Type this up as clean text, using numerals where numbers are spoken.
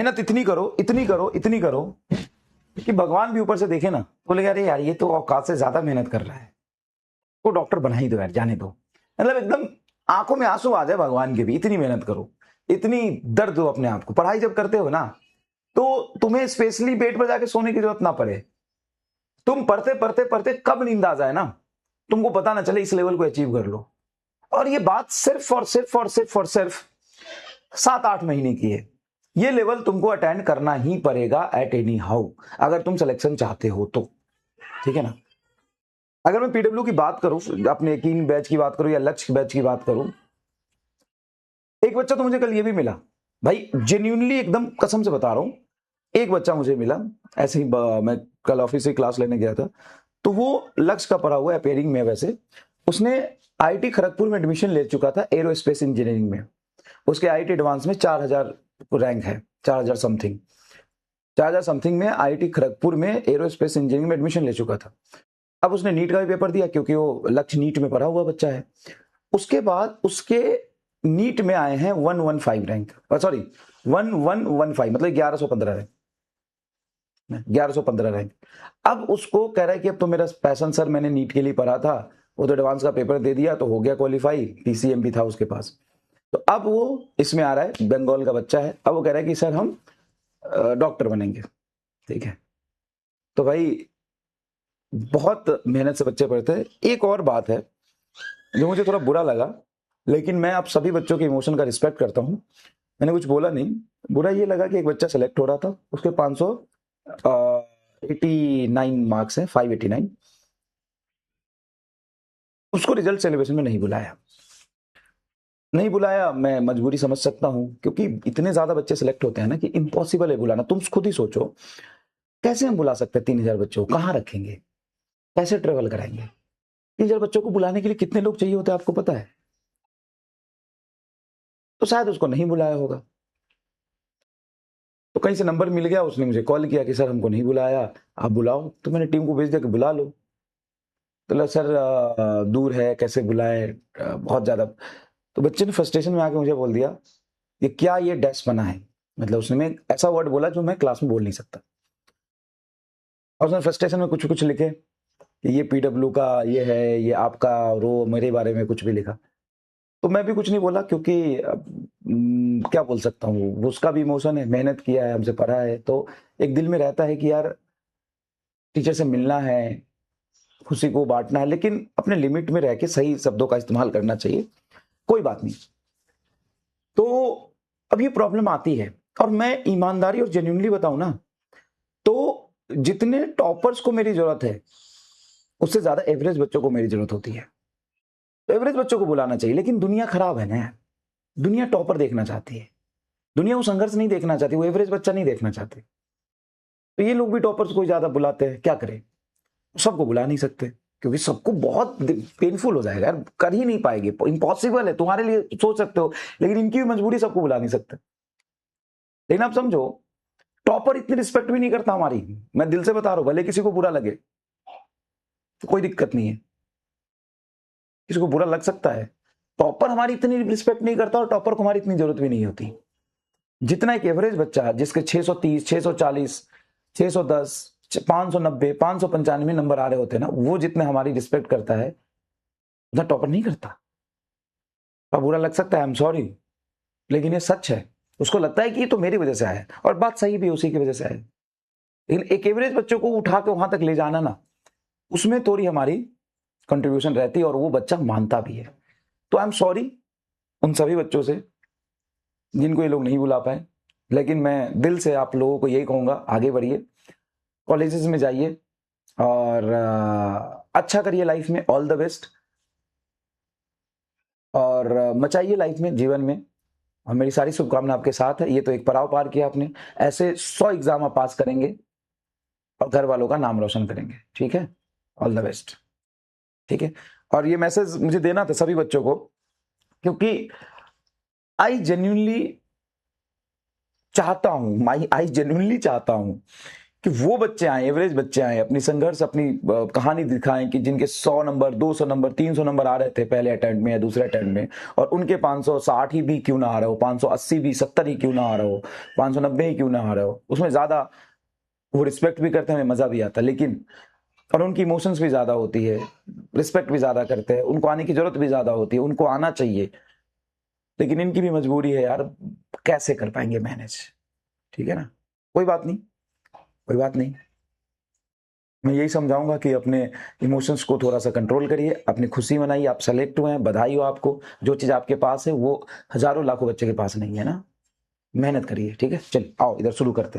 मेहनत इतनी करो, इतनी करो, इतनी करो कि भगवान भी ऊपर से देखे ना, बोले अरे यार ये तो औकात से ज्यादा मेहनत कर रहा है, तो डॉक्टर बना ही दो यार, जाने दो। मतलब एकदम आंखों में आंसू आ जाए भगवान के भी, इतनी मेहनत करो, इतनी दर्द दो अपने आप को। पढ़ाई जब करते हो ना, तो तुम्हें स्पेशली बेड पर जाके सोने की जरूरत ना पड़े। तुम पढ़ते पढ़ते पढ़ते कब नींद आ जाए ना, तुमको पता ना चले, इस लेवल को अचीव कर लो। और ये बात सिर्फ और सिर्फ और सिर्फ और सिर्फ 7-8 महीने की है। ये लेवल तुमको अटेंड करना ही पड़ेगा एट एनी हाउ, अगर तुम सिलेक्शन चाहते हो तो। ठीक है ना। अगर मैं पीडब्ल्यू की बात करूं, अपने कीन बैच की बात करूं या लक्ष्य बैच की बात करूं, एक बच्चा तो मुझे कल ये भी मिला भाई, जेन्युइनली एकदम कसम से बता रहा हूं, एक बच्चा मुझे मिला ऐसे ही, मैं कल ऑफिस से क्लास लेने गया था, तो वो लक्ष्य का पढ़ा हुआ है अपेयरिंग में। वैसे उसने आईआईटी खड़गपुर में एडमिशन ले चुका था एरोस्पेस इंजीनियरिंग में। उसके आईआईटी एडवांस में 4000 रैंक है, 4000 समथिंग, 4000 समथिंग में आईआईटी खड़गपुर में एरोस्पेस इंजीनियरिंग में एडमिशन ले चुका था। अब उसने नीट का भी पेपर दिया, क्योंकि वो लक्ष्य नीट में पढ़ा हुआ बच्चा है। उसके बाद उसके नीट में आए हैं 115 रैंक, सॉरी 1115, मतलब 1115 रैंक, 1115 रैंक। अब उसको कह रहा है कि अब तो मेरा पैशन सर, मैंने नीट के लिए पढ़ा था, वो तो एडवांस का पेपर दे दिया तो हो गया क्वालिफाई, पीसीएम भी था उसके पास, तो अब वो इसमें आ रहा है, बंगाल का बच्चा है। अब वो कह रहा है कि सर हम डॉक्टर बनेंगे। ठीक है, तो भाई बहुत मेहनत से बच्चे पढ़ते हैं। एक और बात है जो मुझे थोड़ा बुरा लगा, लेकिन मैं आप सभी बच्चों के इमोशन का रिस्पेक्ट करता हूं, मैंने कुछ बोला नहीं। बुरा ये लगा कि एक बच्चा सेलेक्ट हो रहा था, उसके 589 मार्क्स हैं, 589, उसको रिजल्ट सेलिब्रेशन में नहीं बुलाया। नहीं बुलाया, मैं मजबूरी समझ सकता हूं, क्योंकि इतने ज्यादा बच्चे सेलेक्ट होते हैं ना कि इम्पॉसिबल है बुलाना। तुम खुद ही सोचो, कैसे हम बुला सकते हैं 3000 बच्चों को, कहाँ रखेंगे, कैसे ट्रेवल कराएंगे? 3000 बच्चों को बुलाने के लिए कितने लोग चाहिए होते हैं, आपको पता है? तो शायद उसको नहीं बुलाया होगा। तो कहीं से नंबर मिल गया, उसने मुझे कॉल किया कि सर हमको नहीं बुलाया, आप बुलाओ। तो मैंने टीम को भेज दिया कि बुला लो। तो सर दूर है, कैसे बुलाए, बहुत ज्यादा। तो बच्चे ने फ्रस्ट्रेशन में आके मुझे बोल दिया कि क्या ये डैश बना है, मतलब उसने ऐसा वर्ड बोला जो मैं क्लास में बोल नहीं सकता, और उसने फ्रस्ट्रेशन में कुछ कुछ लिखे कि ये पीडब्ल्यू का ये है, ये आपका, और वो मेरे बारे में कुछ भी लिखा। तो मैं भी कुछ नहीं बोला, क्योंकि क्या बोल सकता हूँ, उसका भी इमोशन है, मेहनत किया है, हमसे पढ़ा है, तो एक दिल में रहता है कि यार टीचर से मिलना है, खुशी को बांटना है, लेकिन अपने लिमिट में रह के सही शब्दों का इस्तेमाल करना चाहिए। कोई बात नहीं। तो अब ये प्रॉब्लम आती है, और मैं ईमानदारी और जेन्युइनली बताऊं ना, तो जितने टॉपर्स को मेरी जरूरत है, उससे ज्यादा एवरेज बच्चों को मेरी जरूरत होती है। तो एवरेज बच्चों को बुलाना चाहिए, लेकिन दुनिया खराब है ना। दुनिया टॉपर देखना चाहती है, दुनिया वो संघर्ष नहीं देखना चाहती, वो एवरेज बच्चा नहीं देखना चाहती। तो ये लोग भी टॉपर्स को ज्यादा बुलाते हैं, क्या करें? सबको बुला नहीं सकते, क्योंकि सबको बहुत पेनफुल हो जाएगा यार, कर ही नहीं पाएंगे, इम्पॉसिबल है। तुम्हारे लिए सोच सकते हो, लेकिन इनकी भी मजबूरी, सबको बुला नहीं सकते। लेकिन आप समझो, टॉपर इतनी रिस्पेक्ट भी नहीं करता हमारी, मैं दिल से बता रहा हूं, भले किसी को बुरा लगे तो कोई दिक्कत नहीं है, किसी को बुरा लग सकता है। टॉपर हमारी इतनी रिस्पेक्ट नहीं करता, और टॉपर को हमारी इतनी जरूरत भी नहीं होती जितना एक एवरेज बच्चा, जिसके 630, 640, 610, 590, 595 नंबर आ रहे होते हैं ना, वो जितने हमारी रिस्पेक्ट करता है, उतना टॉपर नहीं करता। अब बुरा लग सकता है, आई एम सॉरी, लेकिन ये सच है। उसको लगता है कि ये तो मेरी वजह से आया है, और बात सही भी उसी की वजह से आया है। लेकिन एक एवरेज बच्चों को उठा के वहां तक ले जाना ना, उसमें थोड़ी हमारी कंट्रीब्यूशन रहती है, और वो बच्चा मानता भी है। तो आई एम सॉरी उन सभी बच्चों से जिनको ये लोग नहीं बुला पाए, लेकिन मैं दिल से आप लोगों को यही कहूंगा, आगे बढ़िए, कॉलेजेस में जाइए, और अच्छा करिए लाइफ में, ऑल द बेस्ट, और मचाइए लाइफ में, जीवन में। और मेरी सारी शुभकामना आपके साथ है। ये तो एक पड़ाव पार किया आपने, ऐसे 100 एग्जाम आप पास करेंगे और घर वालों का नाम रोशन करेंगे। ठीक है, ऑल द बेस्ट। ठीक है, और ये मैसेज मुझे देना था सभी बच्चों को, क्योंकि आई जेन्युइनली चाहता हूं कि वो बच्चे आए, एवरेज बच्चे आए, अपनी संघर्ष, अपनी कहानी दिखाएं कि जिनके 100 नंबर, 200 नंबर, 300 नंबर आ रहे थे पहले अटेम्प्ट में या दूसरे अटेम्प्ट में, और उनके 560 ही भी क्यों ना आ रहा हो, 580 भी, 70 ही क्यों ना आ रहा हो, 590 ही क्यों ना आ रहा हो, उसमें ज़्यादा वो रिस्पेक्ट भी करते हैं, हमें मज़ा भी आता है, लेकिन और उनकी इमोशंस भी ज़्यादा होती है, रिस्पेक्ट भी ज़्यादा करते हैं, उनको आने की ज़रूरत भी ज़्यादा होती है, उनको आना चाहिए, लेकिन इनकी भी मजबूरी है यार, कैसे कर पाएंगे मैनेज, ठीक है ना। कोई बात नहीं, कोई बात नहीं, मैं यही समझाऊंगा कि अपने इमोशंस को थोड़ा सा कंट्रोल करिए, अपनी खुशी मनाइए, आप सेलेक्ट हुए हैं, बधाई हो आपको, जो चीज़ आपके पास है वो हजारों लाखों बच्चे के पास नहीं है ना, मेहनत करिए, ठीक है। चलिए आओ इधर शुरू करते हैं।